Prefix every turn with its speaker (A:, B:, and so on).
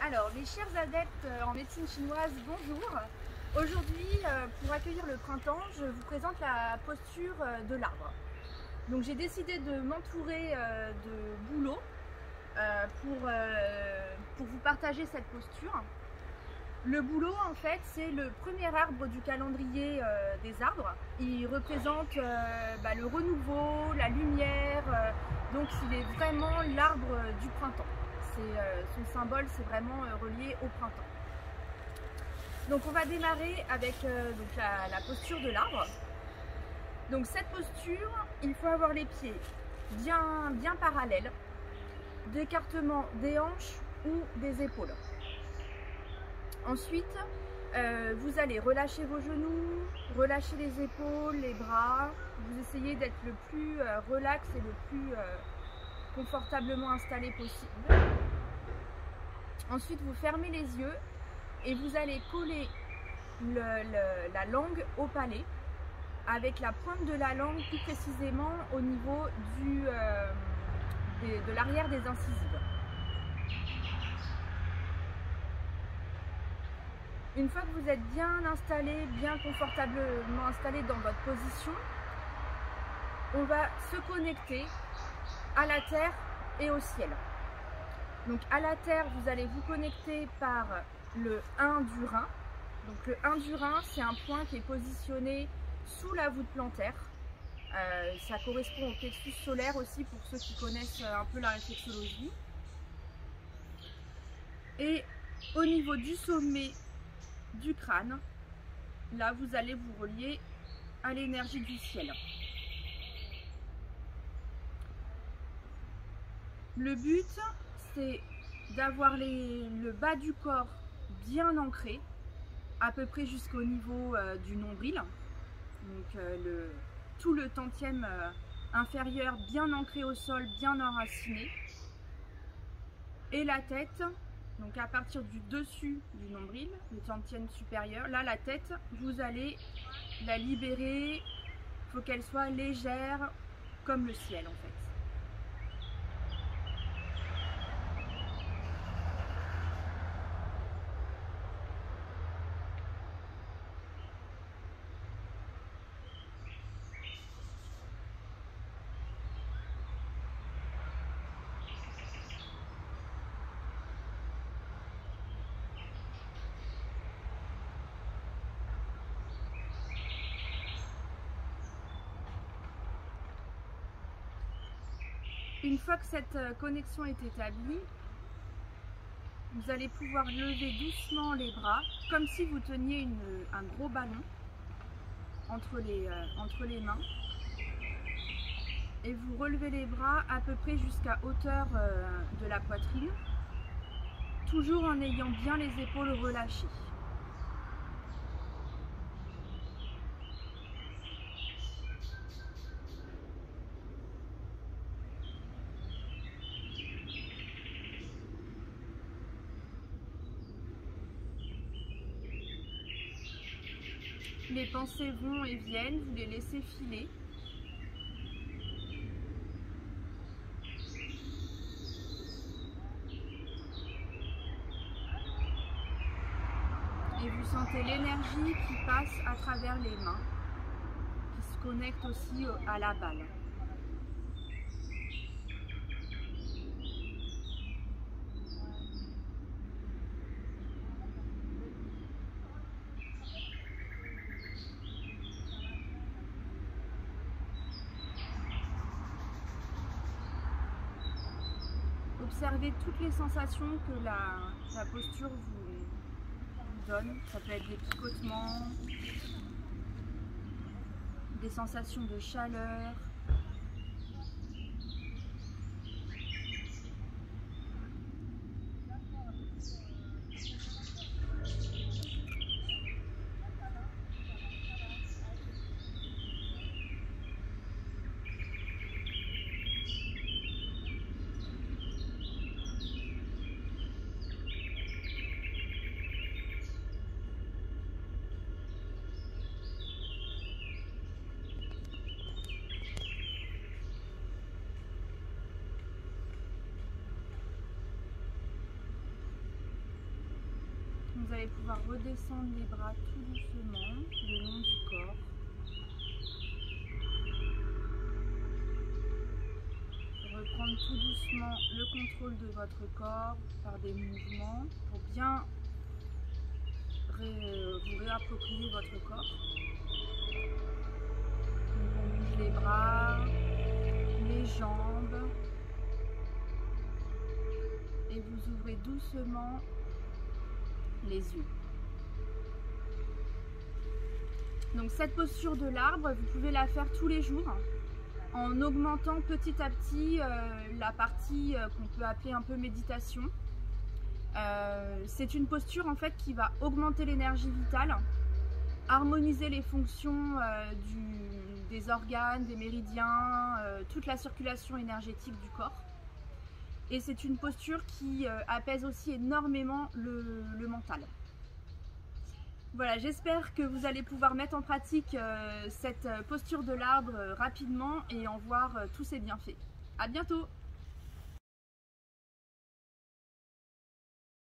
A: Alors, mes chers adeptes en médecine chinoise, bonjour. Aujourd'hui, pour accueillir le printemps, je vous présente la posture de l'arbre. Donc j'ai décidé de m'entourer de bouleaux pour vous partager cette posture. Le bouleau, en fait, c'est le premier arbre du calendrier des arbres. Il représente le renouveau, la lumière, donc il est vraiment l'arbre du printemps. Son symbole, c'est vraiment relié au printemps. Donc on va démarrer avec la posture de l'arbre. Donc cette posture, il faut avoir les pieds bien parallèles, d'écartement des hanches ou des épaules. Ensuite, vous allez relâcher vos genoux, relâcher les épaules, les bras. Vous essayez d'être le plus relax et le plus confortablement installé possible. Ensuite, vous fermez les yeux et vous allez coller la langue au palais avec la pointe de la langue plus précisément au niveau de l'arrière des incisives. Une fois que vous êtes bien installé, bien confortablement installé dans votre position, on va se connecter à la terre et au ciel. Donc à la terre, vous allez vous connecter par le 1 du rein. Donc le 1 du rein, c'est un point qui est positionné sous la voûte plantaire. Ça correspond au plexus solaire aussi pour ceux qui connaissent un peu la réflexologie. Et au niveau du sommet du crâne, là vous allez vous relier à l'énergie du ciel. Le but, c'est d'avoir le bas du corps bien ancré, à peu près jusqu'au niveau du nombril. Donc tout le tantième inférieur bien ancré au sol, bien enraciné. Et la tête, donc à partir du dessus du nombril, le tantième supérieur, là la tête, vous allez la libérer. Il faut qu'elle soit légère comme le ciel en fait. Une fois que cette connexion est établie, vous allez pouvoir lever doucement les bras, comme si vous teniez un gros ballon entre les mains. Et vous relevez les bras à peu près jusqu'à hauteur de la poitrine, toujours en ayant bien les épaules relâchées. Les pensées vont et viennent, vous les laissez filer. Et vous sentez l'énergie qui passe à travers les mains, qui se connecte aussi à la balle. Observez toutes les sensations que la posture vous donne. Ça peut être des picotements, des sensations de chaleur. allez pouvoir redescendre les bras tout doucement le long du corps. Reprendre tout doucement le contrôle de votre corps par des mouvements pour bien vous réapproprier votre corps. Donc on bouge les bras, les jambes et vous ouvrez doucement les yeux. Donc cette posture de l'arbre, vous pouvez la faire tous les jours en augmentant petit à petit la partie qu'on peut appeler un peu méditation. C'est une posture en fait qui va augmenter l'énergie vitale, harmoniser les fonctions des organes, des méridiens, toute la circulation énergétique du corps. Et c'est une posture qui apaise aussi énormément le mental. Voilà, j'espère que vous allez pouvoir mettre en pratique cette posture de l'arbre rapidement et en voir tous ses bienfaits. À bientôt!